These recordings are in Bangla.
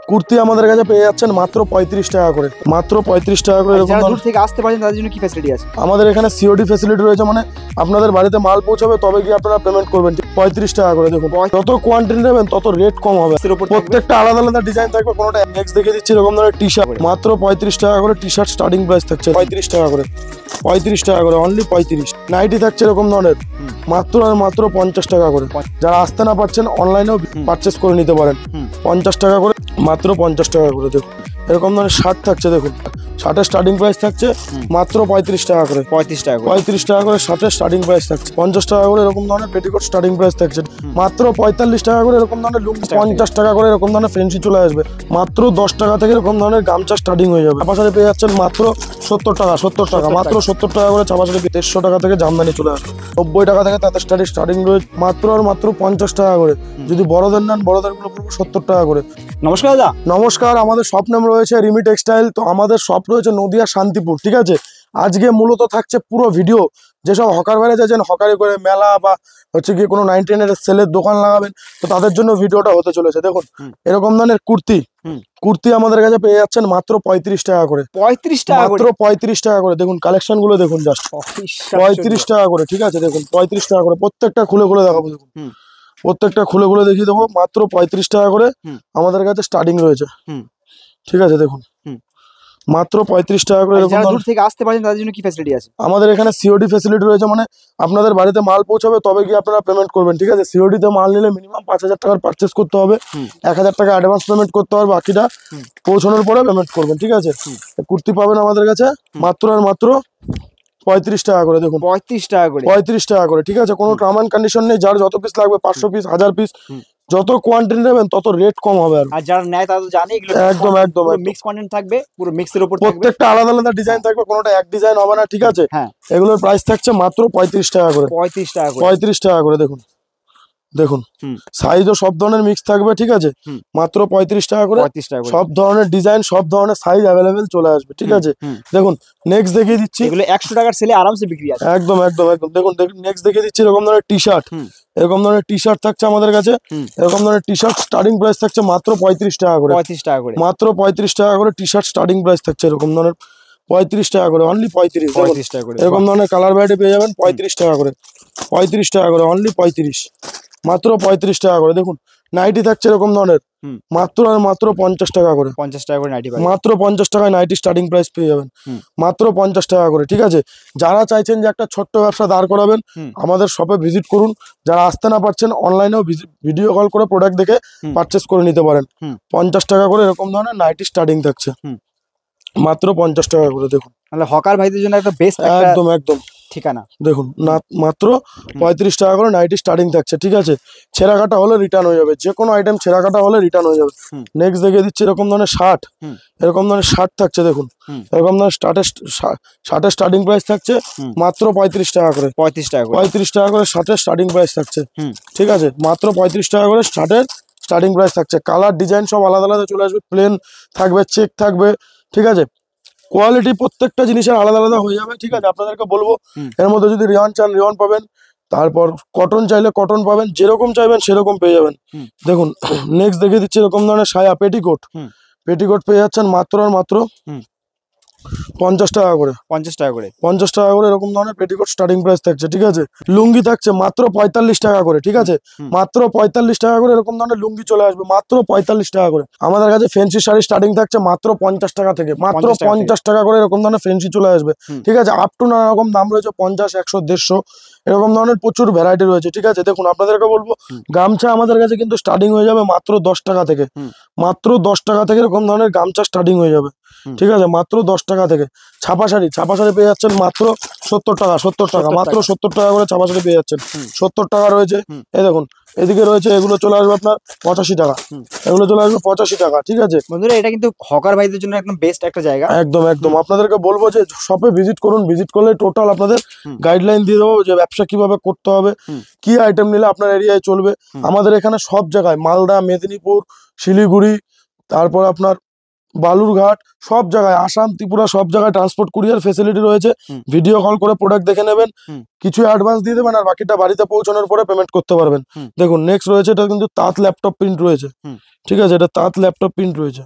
কুর্তি আমাদের কাছে পেয়ে যাচ্ছেন মাত্র 35 টাকা করে, মাত্র 35 টাকা করে। যারা দূর থেকে আসতে পারেন তাদের জন্য কি ফ্যাসিলিটি আছে? আমাদের এখানে সিওডি ফ্যাসিলিটি রয়েছে, মানে আপনাদের বাড়িতে মাল পৌঁছাবে তবে কি আপনারা পেমেন্ট করবেন। 35 টাকা করে। দেখুন যত কোয়ান্টিটি নেবেন তত রেট কম হবে, প্রত্যেকটা আলাদা আলাদা ডিজাইন থাকবে। কোনোটা নেক্সট দেখে দিচ্ছি এরকম ধরনের টি শার্ট মাত্র 35 টাকা করে। টি শার্ট স্টার্টিং প্রাইস থাকছে 35 টাকা করে, 35 টাকা করে, অনলি 35। নাইটি থাকছে এরকম ধরনের মাত্র আর মাত্র 50 টাকা করে। যারা আসতে না পারছেন অনলাইনেও পারচেস করে নিতে পারেন 50 টাকা করে, মাত্র 50 টাকা করে। দেখুন এরকম ধরনের শার্ট থাকছে, দেখুন শার্টের স্টার্টিং প্রাইস থাকছে মাত্র 35 টাকা করে, 35 টাকা করে, 35 টাকা করে শার্টের স্টার্টিং প্রাইস থাকছে। 50 টাকা করে এরকম ধরনের পেটিকোট স্টার্টিং প্রাইস থাকছে মাত্র 45 টাকা করে। এরকম ধরনের লুঙ্গি 50 টাকা করে, এরকম ধরনের ফেন্সি চলে আসবে মাত্র 10 টাকা থেকে। এরকম ধরনের গামছা স্টার্টিং হয়ে যাবে। চাপা শাড়ি পেয়ে যাচ্ছেন মাত্র 70 টাকা, 70 টাকা, মাত্র 70 টাকা করে চাপা শাড়ি। 150 টাকা থেকে জামদানি চলে আসবে 90 টাকা থেকে। তাদের স্টার্টিং রয়েছে মাত্র আর মাত্র 50 টাকা করে। যদি বড়দের নেন বড়দের গুলো পড়বে 70 টাকা করে। নমস্কার দাদা। নমস্কার, আমাদের শপ নেম রয়েছে রিমি টেক্সটাইল। তো আমাদের শপ রয়েছে নদিয়া শান্তিপুর, ঠিক আছে। আজকে মূলত থাকছে পুরো ভিডিও, যেসব হকার বাইরে যাচ্ছেন হকারি করে মেলা বা হচ্ছে কি কোনো 99 সেলের দোকান লাগাবেন, তো তাদের জন্য ভিডিওটা হতে চলেছে। দেখুন এরকম ধরনের কুর্তি আমাদের কাছে পেয়ে যাচ্ছেন মাত্র 35 টাকা করে, 35 টাকা মাত্র 35 টাকা করে। দেখুন কালেকশন গুলো দেখুন, জাস্ট 35 টাকা করে, ঠিক আছে। দেখুন 35 টাকা করে, প্রত্যেকটা খুলে খুলে দেখাবো। দেখুন প্রত্যেকটা খুলে খুলে দেখিয়ে দেবো। মাত্র 35 টাকা করে আমাদের কাছে স্টার্টিং রয়েছে, ঠিক আছে। দেখুন মাত্র 35 টাকা করে। যারা দূর থেকে আসতে পারেন তাদের জন্য কি ফ্যাসিলিটি আছে? আমাদের এখানে সিওডি ফ্যাসিলিটি রয়েছে, মানে আপনাদের বাড়িতে মাল পৌঁছাবে তবে কি আপনারা পেমেন্ট করবেন, ঠিক আছে। সিওডি তে মাল নিলে মিনিমাম 5000 টাকার পারচেস করতে হবে, 1000 টাকা অ্যাডভান্স পেমেন্ট করতে হবে, বাকিটা পৌঁছানোর পরে পেমেন্ট করবেন, ঠিক আছে। কুর্তি পাবেন আমাদের কাছে মাত্র আর মাত্র 35 টাকা করে। দেখুন 35 টাকা করে, 35 টাকা করে, ঠিক আছে। কোনো টার্ম অ্যান্ড কন্ডিশন নেই। যার যত পিস লাগবে 500 পিস, 1000 পিস, যত কোয়ান্টিটি নেবেন তত রেট কম হবে। আর যারা নেয় তারা তো জানে এগুলো একদম একদম মিক্স কন্টেন্ট থাকবে, পুরো মিক্সের উপর থাকবে, প্রত্যেকটা আলাদা আলাদা ডিজাইন থাকবে, কোনোটা এক ডিজাইন হবে না, ঠিক আছে। এগুলোর প্রাইস থাকছে মাত্র 35 টাকা করে, 35 টাকা করে, 35 টাকা করে। দেখুন দেখুন সাইজও সব ধরনের মিক্স থাকবে, ঠিক আছে। মাত্র 35 টাকা করে, 35 টাকা করে। সব ধরনের ডিজাইন, সব ধরনের সাইজ অ্যাভেলেবেল চলে আসবে, ঠিক আছে। দেখুন নেক্সট দেখিয়ে দিচ্ছি, এগুলো 100 টাকার সেলে আরামসে বিক্রি আছে। একদম একদম একদম। দেখুন নেক্সট দেখিয়ে দিচ্ছি এরকম ধরনের টি শার্ট, এরকম ধরনের টি শার্ট থাকছে আমাদের কাছে। এরকম ধরনের টি শার্ট স্টার্টিং প্রাইস থাকছে মাত্র 35 টাকা করে, 35 টাকা করে, মাত্র 35 টাকা করে। টি শার্ট স্টার্টিং প্রাইস থাকছে এরকম ধরনের 35 টাকা করে, অনলি 35 টাকা করে। এরকম ধরনের কালার ভ্যারাইটি পেয়ে যাবেন 35 টাকা করে, 35 টাকা করে, অনলি 35, মাত্র 35 টাকা করে। দেখুন নাইটি থাকছে এরকম ধরনের মাত্র আর মাত্র 50 টাকা করে, 50 টাকা করে নাইটি, মাত্র 50 টাকায় নাইটি স্টার্টিং প্রাইস পেয়ে যাবেন, মাত্র 50 টাকা করে, ঠিক আছে। যারা চাইছেন যে একটা ছোট্ট ব্যবসা দাঁড় করাবেন, আমাদের শপে ভিজিট করুন। যারা আসতে না পারছেন অনলাইনেও ভিডিও কল করে প্রোডাক্ট দেখে পারচেস করে নিতে পারেন। 50 টাকা করে এরকম ধরনের নাইটি স্টার্টিং থাকছে মাত্র 50 টাকা করে। দেখুন তাহলে হকার ভাইদের জন্য একটা বেস্ট একদম একদম ঠিকানা। দেখুন মাত্র 35 টাকা করে নাইটি স্টার্টিং থাকছে, ঠিক আছে। ছেঁড়া কাটা হলে রিটার্ন হয়ে যাবে, যে কোনো আইটেম ছেঁড়া কাটা হলে রিটার্ন হয়ে যাবে। নেক্সট দেখিয়ে দিচ্ছি এরকম ধরনের শার্ট, এরকম ধরনের শার্ট থাকছে। দেখুন এরকম ধরনের শার্টের স্টার্টিং প্রাইস থাকছে মাত্র 35 টাকা করে, 35 টাকা করে, 35 টাকা করে শার্টের স্টার্টিং প্রাইস থাকছে, ঠিক আছে। মাত্র 35 টাকা করে শার্টের স্টার্টিং প্রাইস থাকছে। কালার ডিজাইন সব আলাদা আলাদা চলে আসবে, প্লেন থাকবে, চেক থাকবে, ঠিক আছে। কোয়ালিটি প্রত্যেকটা জিনিসের আলাদা আলাদা হয়ে যাবে, ঠিক আছে। আপনাদেরকে বলবো এর মধ্যে যদি রিয়ন চান রিয়ন পাবেন, তারপর কটন চাইলে কটন পাবেন, যেরকম চাইবেন সেরকম পেয়ে যাবেন। দেখুন নেক্সট দেখিয়ে দিচ্ছি এরকম ধরনের সায়া পেটিকোট, পেটিকোট পেয়ে যাচ্ছেন মাত্র আর মাত্র 50 টাকা করে, 50 টাকা করে, 50 টাকা করে। এরকম ধরনের পেটিকোট স্টার্টিং প্রাইস থাকছে, ঠিক আছে। লুঙ্গি থাকছে মাত্র 45 টাকা করে, ঠিক আছে, মাত্র 45 টাকা করে। এরকম ধরনের লুঙ্গি চলে আসবে মাত্র 45 টাকা করে। আমাদের কাছে ফেন্সি শাড়ি স্টার্টিং থাকছে মাত্র 50 টাকা থেকে, মাত্র 50 টাকা করে। এরকম ধরনের ফেন্সি চলে আসবে, ঠিক আছে। আপ টু নানা রকম দাম রয়েছে, 50, 100, 150 এরকম ধরনের প্রচুর ভ্যারাইটি রয়েছে, ঠিক আছে। দেখুন আপনাদেরকে বলবো গামছা আমাদের কাছে কিন্তু স্টার্টিং হয়ে যাবে মাত্র 10 টাকা থেকে, মাত্র 10 টাকা থেকে এরকম ধরনের গামছা স্টার্টিং হয়ে যাবে, ঠিক আছে, মাত্র 10 টাকা থেকে। ছাপা শাড়ি পেয়ে যাচ্ছেন মাত্র 70 টাকা, 70 টাকা, মাত্র 70 টাকা করে ছাপা শাড়ি পেয়ে যাচ্ছেন। 70 টাকা রয়েছে। এই দেখুন এদিকে রয়েছে, এগুলো চলে আসবে আপনার 85 টাকা, এগুলো চলে আসবে 85 টাকা, ঠিক আছে। বন্ধুরা এটা কিন্তু হকার ভাইদের জন্য একদম বেস্ট একটা জায়গা, একদম একদম। আপনাদেরকে বলবো যে শপে ভিজিট করুন, ভিজিট করলে টোটাল আপনাদের গাইডলাইন দিয়ে দেবো যে ব্যবসা কিভাবে করতে হবে, কি আইটেম নিলে আপনার এরিয়ায় চলবে। আমাদের এখানে সব জায়গায়, মালদা, মেদিনীপুর, শিলিগুড়ি, তারপর আপনার বালুরঘাট সব জায়গায়, আসাম, ত্রিপুরা সব জায়গায় ট্রান্সপোর্ট কুরিয়ার ফেসিলিটি রয়েছে। হুম। ভিডিও কল করে প্রোডাক্ট দেখে নেবেন, হুম। কিছু অ্যাডভান্স দিয়ে দেবেন আর বাকিটা বাড়িতে পৌঁছানোর পরে পেমেন্ট করতে পারবেন। হুম। দেখুন নেক্সট রয়েছে, এটা কিন্তু তাঁত ল্যাপটপ প্রিন্ট রয়েছে। হুম। ঠিক আছে, এটা তাঁত ল্যাপটপ প্রিন্ট রয়েছে।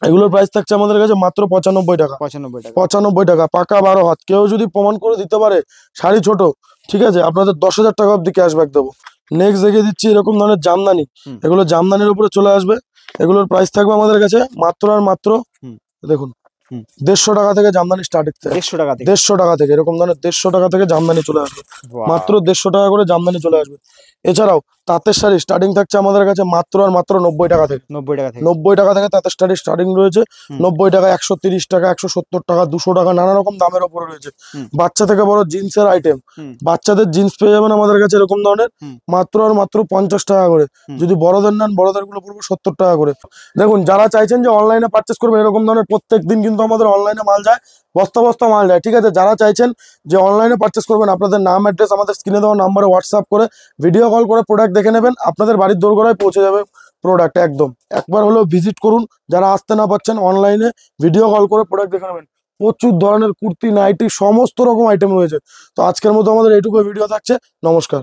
এগুলোর প্রাইস থাকছে আমাদের কাছে মাত্র 95 টাকা। 95 টাকা। 95 টাকা, পাকা 12 হাত। কেউ যদি প্রমাণ করে দিতে পারে শাড়ি ছোট, ঠিক আছে, আপনাদের 10,000 টাকা অব্দি ক্যাশব্যাক দেবো। নেক্সট দেখিয়ে দিচ্ছি এরকম ধরনের জামদানি। হুম। এগুলো জামদানির উপরে চলে আসবে। এগুলোর প্রাইস থাকবে আমাদের কাছে মাত্র আর মাত্র, হুম। দেখুন, হুম। 150 টাকা থেকে জামদানি স্টার্টিং থেকে। 150 টাকা থেকে। 150 টাকা থেকে, এরকম ধরনের 150 টাকা থেকে জামদানি চলে আসবে। Wow! মাত্র 150 টাকা করে জামদানি চলে আসবে। এছাড়াও তাঁতের শাড়ি স্টার্টিং থাকছে আমাদের কাছে মাত্র আর মাত্র 90 টাকা থেকে। 90 টাকা থেকে। 90 টাকা থেকে তাঁতের শাড়ি স্টার্টিং রয়েছে। হুম। 90 টাকা, 130 টাকা, 170 টাকা, 200 টাকা, নানা রকম দামের ওপরে রয়েছে। হুম। বাচ্চা থেকে বড় জিন্সের আইটেম, হুম। বাচ্চাদের জিন্স পেয়ে যাবেন আমাদের কাছে এরকম ধরনের হুম। মাত্র আর মাত্র 50 টাকা করে। হুম। যদি বড়দের নেন, বড়দের গুলো পড়বে 70 টাকা করে। দেখুন, যারা চাইছেন যে অনলাইনে পারচেস করবেন এরকম ধরনের, প্রত্যেক দিন কিন্তু আমাদের অনলাইনে মাল যায়, বস্তা বস্তা মাল যায়। ঠিক আছে, যারা চাইছেন যে অনলাইনে পারচেস করবেন, আপনাদের নাম অ্যাড্রেস আমাদের স্ক্রিনে দেওয়া নাম্বারে হোয়াটসঅ্যাপ করে ভিডিও কল করে প্রোডাক্ট দেখে নেবেন, আপনাদের বাড়ির দোরগোড়ায় পৌঁছে যাবে প্রোডাক্ট একদম। একবার হলেও ভিজিট করুন, যারা আসতে না পারছেন অনলাইনে ভিডিও কল করে প্রোডাক্ট দেখে নেবেন। প্রচুর ধরনের কুর্তি, নাইটি, সমস্ত রকম আইটেম রয়েছে। তো আজকের মতো আমাদের এইটুকু ভিডিও থাকছে। নমস্কার।